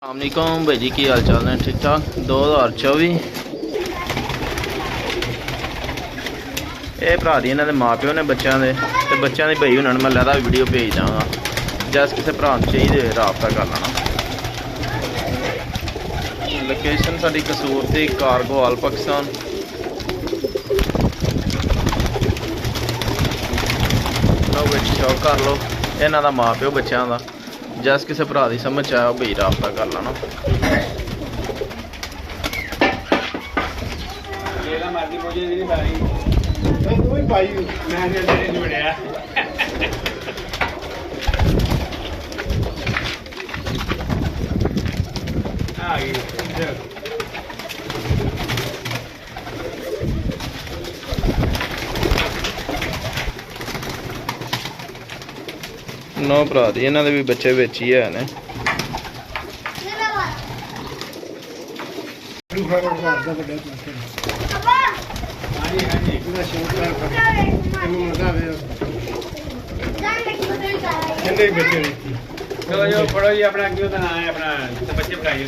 अस्सलामुअलैकुम भाई जी, की हाल चाल ने? ठीक ठाक। 2024 ये भरा दी इन्होंने माँ प्यो ने बच्चों के तो बच्चों की भाई उन्होंने मैं लहदा वीडियो भेज देंगा। जैस किसी भरा चाहिए रबता कर लेना। लोकेशन साड़ी कसूरती कारगो आल पाकिस्तान। लो बिच शौक कर लो। इन्हों का माँ प्यो बच्चों का जैस किसी भरा की समझ आया भाई रबता कर लेना। नौ भरा दी इन्होंने भी बच्चे बिच ही है ने। जो पढ़ो जी अपना क्यों ना है अपना बच्चे पढ़ाइए।